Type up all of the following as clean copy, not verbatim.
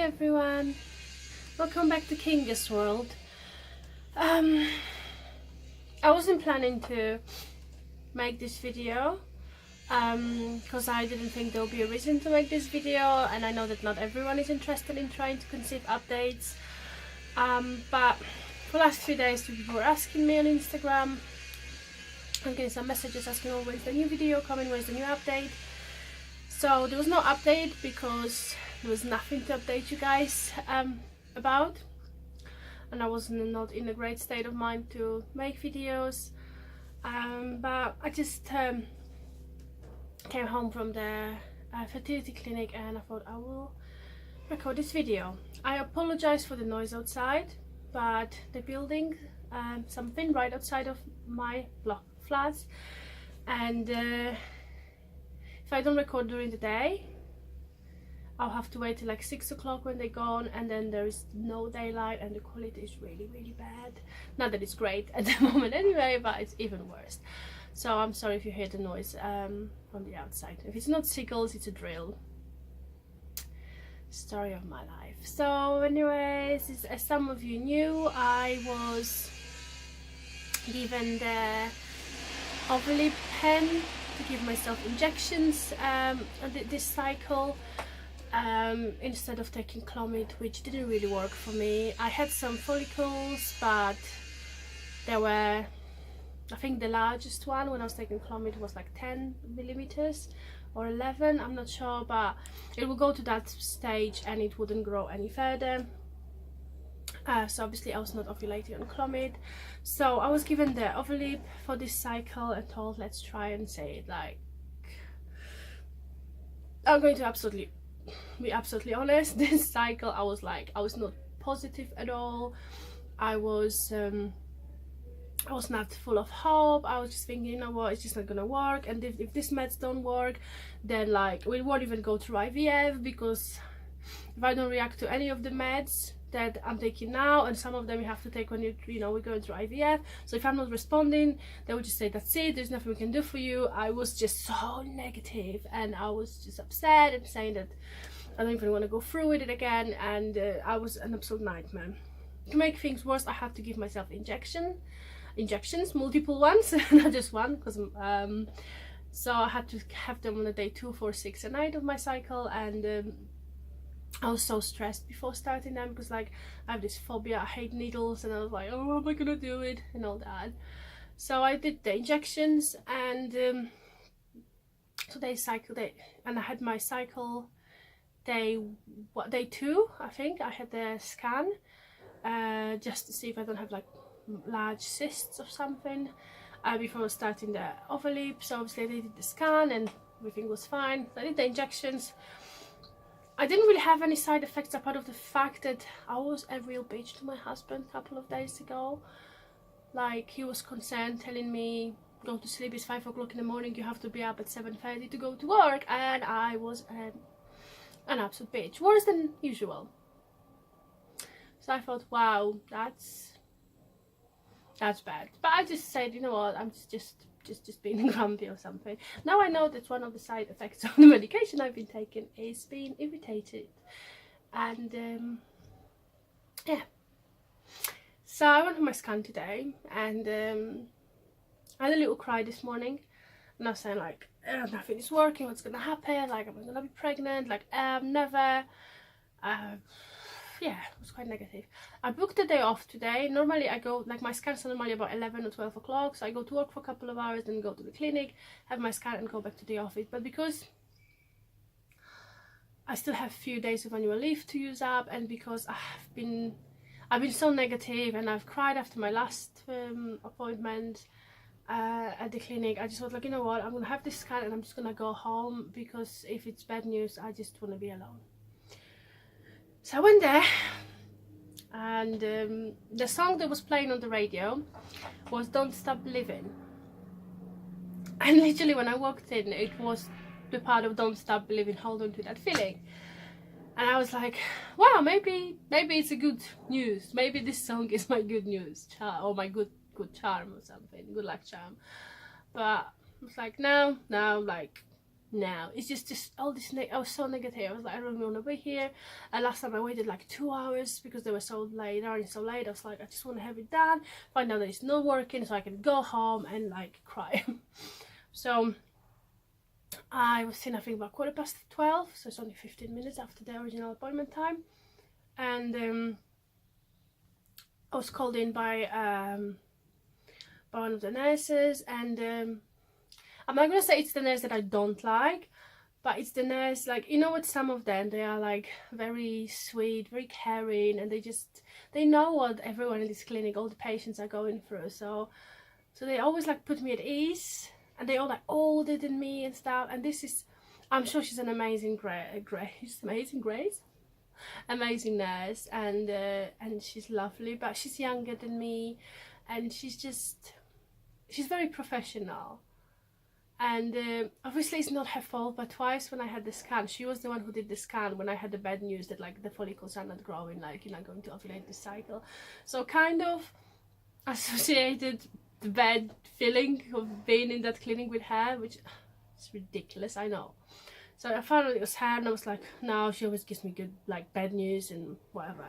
everyone, welcome back to Kinga's World. I wasn't planning to make this video because I didn't think there would be a reason to make this video, and I know that not everyone is interested in trying to conceive updates, but for the last 3 days people were asking me on Instagram. I'm getting some messages asking, oh, when's the new video coming, where's the new update? So there was no update because there was nothing to update you guys about, and I was not in a great state of mind to make videos, but I just came home from the fertility clinic and I thought I will record this video. I apologize for the noise outside, but the building something right outside of my block flats, and if I don't record during the day I'll have to wait till like 6 o'clock when they're gone, and then there is no daylight and the quality is really bad. Not that it's great at the moment anyway, but it's even worse. So I'm sorry if you hear the noise from the outside. If it's not seagulls, it's a drill. Story of my life. So anyways, as some of you knew, I was given the Ovulib pen to give myself injections this cycle, instead of taking Clomid, which didn't really work for me. I had some follicles, but they were, I think the largest one when I was taking Clomid was like 10 millimeters or 11, I'm not sure, but it would go to that stage and it wouldn't grow any further. So obviously I was not ovulating on Clomid, so I was given the Ovulib for this cycle and told, let's try and say it like, I'm going to be absolutely honest, this cycle I was not positive at all. I was not full of hope. I was just thinking, you know what, it's just not gonna work, and if these meds don't work, then like we won't even go through IVF, because if I don't react to any of the meds that I'm taking now, and some of them you have to take when we're going through IVF, so if I'm not responding, they would just say that's it, there's nothing we can do for you. I was just so negative, and I was just upset and saying that I don't even want to go through with it again, and I was an absolute nightmare. To make things worse, I had to give myself injections, multiple ones, not just one, because so I had to have them on the day 2, 4, 6 and 8 of my cycle, and I was so stressed before starting them because like I have this phobia, I hate needles, and I was like, oh, how am I gonna do it and all that. So I did the injections, and today's cycle day, and I had my cycle day 2, I think. I had the scan just to see if I don't have like large cysts or something before starting the Ovulib. So obviously I did the scan and everything was fine. So I did the injections. I didn't really have any side effects apart of the fact that I was a real bitch to my husband a couple of days ago. Like, he was concerned, telling me, go to sleep, it's 5 o'clock in the morning, you have to be up at 7:30 to go to work, and I was an absolute bitch, worse than usual. So I thought, wow, that's bad. But I just said, you know what, I'm just being grumpy or something. Now I know that one of the side effects of the medication I've been taking is being irritated, and yeah. So I went for my scan today, and I had a little cry this morning, and I was saying like, nothing is working, what's gonna happen, like, am I gonna be pregnant, like, never. Yeah, it was quite negative. I booked the day off today. Normally I go, like, my scans are normally about 11 or 12 o'clock, so I go to work for a couple of hours, then go to the clinic, have my scan and go back to the office. But because I still have a few days of annual leave to use up, and because I've been so negative and I've cried after my last appointment at the clinic, I just was like, you know what, I'm gonna have this scan and I'm just gonna go home, because if it's bad news, I just want to be alone. So I went there, and the song that was playing on the radio was Don't Stop Living, and literally when I walked in, it was the part of Don't Stop Living, Hold On To That Feeling. And I was like, wow, maybe it's a good news, maybe this song is my good news or my good charm or something, good luck charm. But I was like, no, like, No, it's just all this. I was so negative. I was like, I don't want to be here. And last time I waited like 2 hours because they were so late, running so late. I was like, I just want to have it done. Find out that it's not working, so I can go home and like cry. So I was in, I think, about 12:15, so it's only 15 minutes after the original appointment time. And I was called in by one of the nurses, and I'm not gonna say it's the nurse that I don't like, but it's the nurse, like, you know what, some of them, they are like very sweet, very caring, and they know what everyone in this clinic, all the patients are going through, so they always like put me at ease, and they all like older than me and stuff. And this is, I'm sure she's an amazing amazing nurse, and she's lovely, but she's younger than me, and she's very professional. And obviously it's not her fault, but twice when I had the scan, she was the one who did the scan when I had the bad news that like the follicles are not growing, like you're not going to ovulate this cycle. So kind of associated the bad feeling of being in that clinic with her, which is ridiculous, I know. So I found out it was her, and I was like, no, she always gives me good, like, bad news and whatever.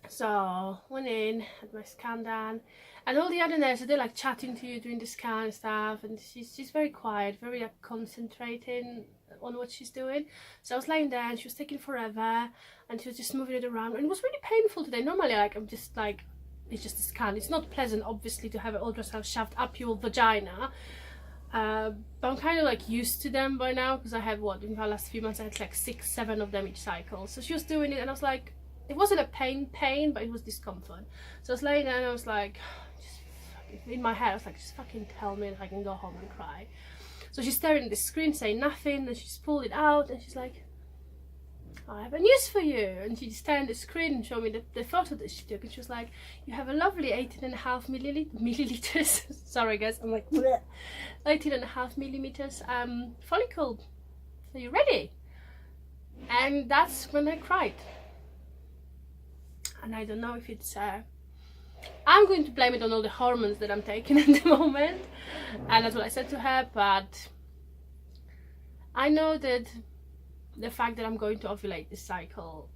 So went in, had my scan done, and all the other nurses, they're like chatting to you during the scan and stuff, and she's very quiet, very like concentrating on what she's doing. So I was laying there and she was taking forever, and she was just moving it around, and it was really painful today. Normally, like, I'm just like, it's just a scan. It's not pleasant, obviously, to have an ultrasound shoved up your vagina. But I'm kind of like used to them by now, because I had, what, in the last few months I had like 6, 7 of them each cycle. So she was doing it, and I was like, it wasn't a pain, but it was discomfort. So I was laying there and I was like, in my head I was like, just fucking tell me that I can go home and cry. So she's staring at the screen saying nothing, and she's pulled it out and she's like, I have a news for you. And she just turned the screen and showed me the photo that she took, and she was like, you have a lovely 18.5 milliliters sorry guys, I'm like 18.5 millimeters follicle. Are you ready? And that's when I cried. And I don't know if it's I'm going to blame it on all the hormones that I'm taking at the moment, and that's what I said to her. But I know that the fact that I'm going to ovulate this cycle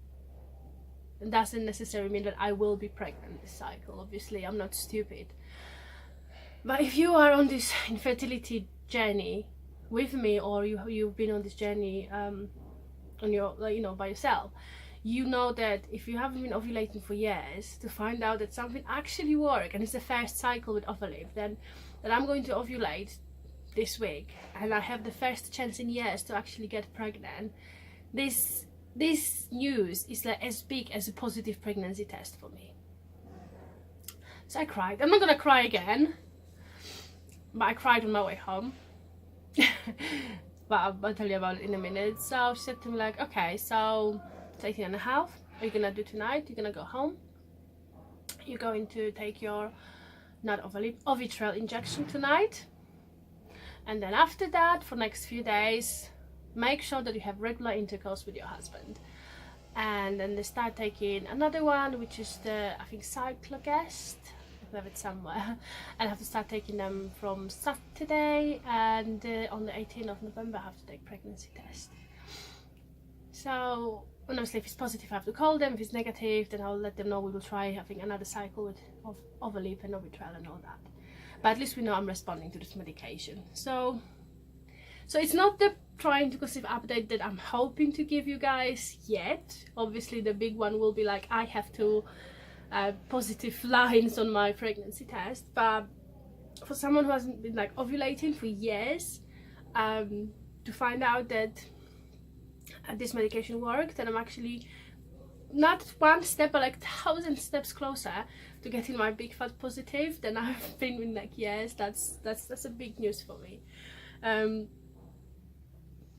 doesn't necessarily mean that I will be pregnant this cycle. Obviously, I'm not stupid. But if you are on this infertility journey with me, or you've been on this journey on your, like, you know, by yourself, you know that if you haven't been ovulating for years, to find out that something actually works, and it's the first cycle with Ovulib, then that I'm going to ovulate this week, and I have the first chance in years to actually get pregnant, this news is like as big as a positive pregnancy test for me. So I cried. I'm not gonna cry again, but I cried on my way home. But I'll tell you about it in a minute. So she said to me like, okay, so it's 18.5, are you gonna do tonight? You're gonna go home, you're going to take your, not Ovulib, Ovitrel injection tonight, and then after that, for next few days, make sure that you have regular intercourse with your husband. And then they start taking another one, which is the, I think, Cyclogest. I have it somewhere. And I have to start taking them from Saturday, and on the 18th of November I have to take pregnancy test. So honestly, if it's positive, I have to call them. If it's negative, then I'll let them know we will try having another cycle with Ovulib and Ovitrel and all that. But at least we know I'm responding to this medication. So it's not the trying to conceive update that I'm hoping to give you guys yet. Obviously the big one will be like, I have to positive lines on my pregnancy test. But for someone who hasn't been like ovulating for years, to find out that this medication worked, and I'm actually not one step but like 1,000 steps closer to getting my big fat positive than I've been in like years. That's a big news for me.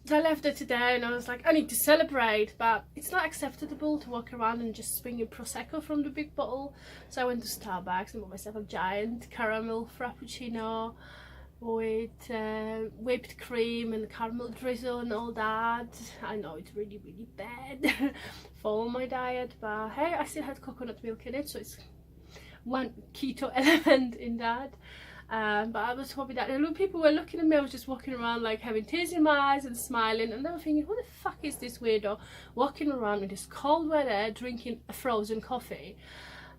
So I left it today and I was like, I need to celebrate, but it's not acceptable to walk around and just swinging Prosecco from the big bottle. So I went to Starbucks and bought myself a giant caramel frappuccino with whipped cream and caramel drizzle and all that. I know it's really, really bad for my diet, but hey, I still had coconut milk in it, so it's one keto element in that. But I was hoping that, and people were looking at me. I was just walking around like having tears in my eyes and smiling, and they were thinking, who the fuck is this weirdo walking around in this cold weather drinking a frozen coffee?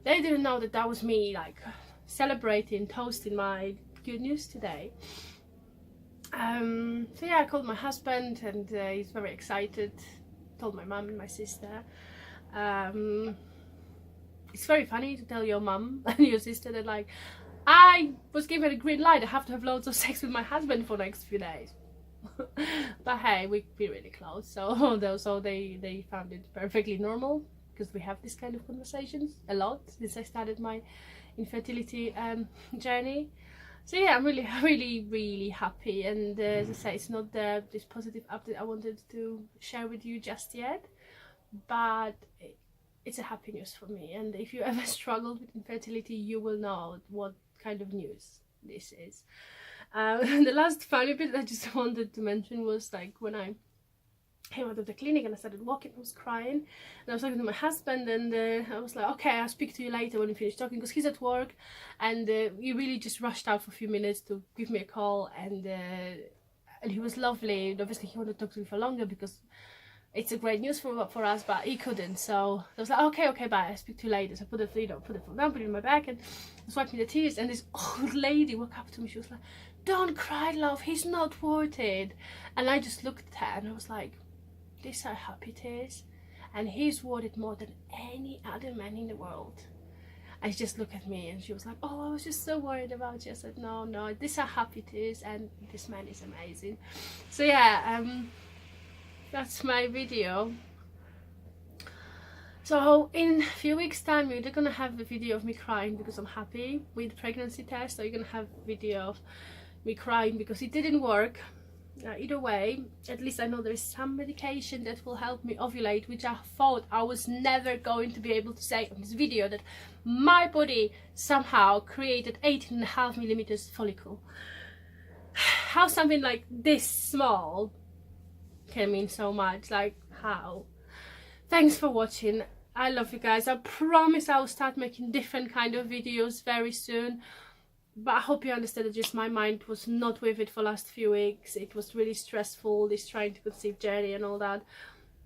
They didn't know that that was me, like celebrating, toasting my good news today. So yeah, I called my husband, and he's very excited. Told my mum and my sister. It's very funny to tell your mum and your sister that, like, I was given a green light, I have to have loads of sex with my husband for the next few days. But hey, we're really close, so they found it perfectly normal, because we have this kind of conversations a lot since I started my infertility journey. So yeah, I'm really happy, and as I say, it's not this positive update I wanted to share with you just yet, but it's a happy news for me. And if you ever struggled with infertility, you will know what kind of news this is. The last funny bit I just wanted to mention was, like, when I came out of the clinic and I started walking, I was crying, and I was talking to my husband, and I was like, okay, I'll speak to you later when we finish talking, because he's at work, and he really just rushed out for a few minutes to give me a call, and he was lovely. Obviously he wanted to talk to me for longer because it's a great news for us, but he couldn't. So I was like, okay, bye, I'll speak to you later. So I put the phone down, put it in my bag, and I was wiping the tears, and this old lady walked up to me. She was like, don't cry, love, he's not worth it. And I just looked at her and I was like, these are happy tears, and he's worth it more than any other man in the world. And she just looked at me and she was like, oh, I was just so worried about you. I said, no, these are happy tears, and this man is amazing. So yeah, that's my video. So in a few weeks time, you're gonna have a video of me crying because I'm happy with pregnancy test, so you're gonna have a video of me crying because it didn't work. Either way, at least I know there is some medication that will help me ovulate, which I thought I was never going to be able to say on this video, that my body somehow created 18.5mm follicle. How something like this small can mean so much, like how. Thanks for watching. I love you guys. I promise I'll start making different kind of videos very soon, but I hope you understand that just my mind was not with it for the last few weeks. It was really stressful, this trying to conceive journey and all that.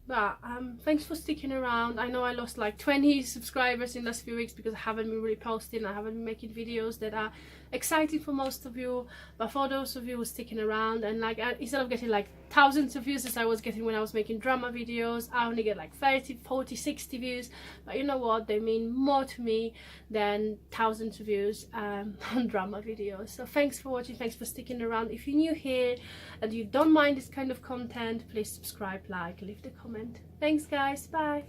But thanks for sticking around. I know I lost like 20 subscribers in the last few weeks because I haven't been really posting, I haven't been making videos that are exciting for most of you, but for those of you who are sticking around, and like instead of getting like thousands of views as I was getting when I was making drama videos, I only get like 30, 40, 60 views. But you know what, they mean more to me than thousands of views on drama videos. So thanks for watching, thanks for sticking around. If you're new here and you don't mind this kind of content, please subscribe, like, leave the comment. Thanks guys, bye.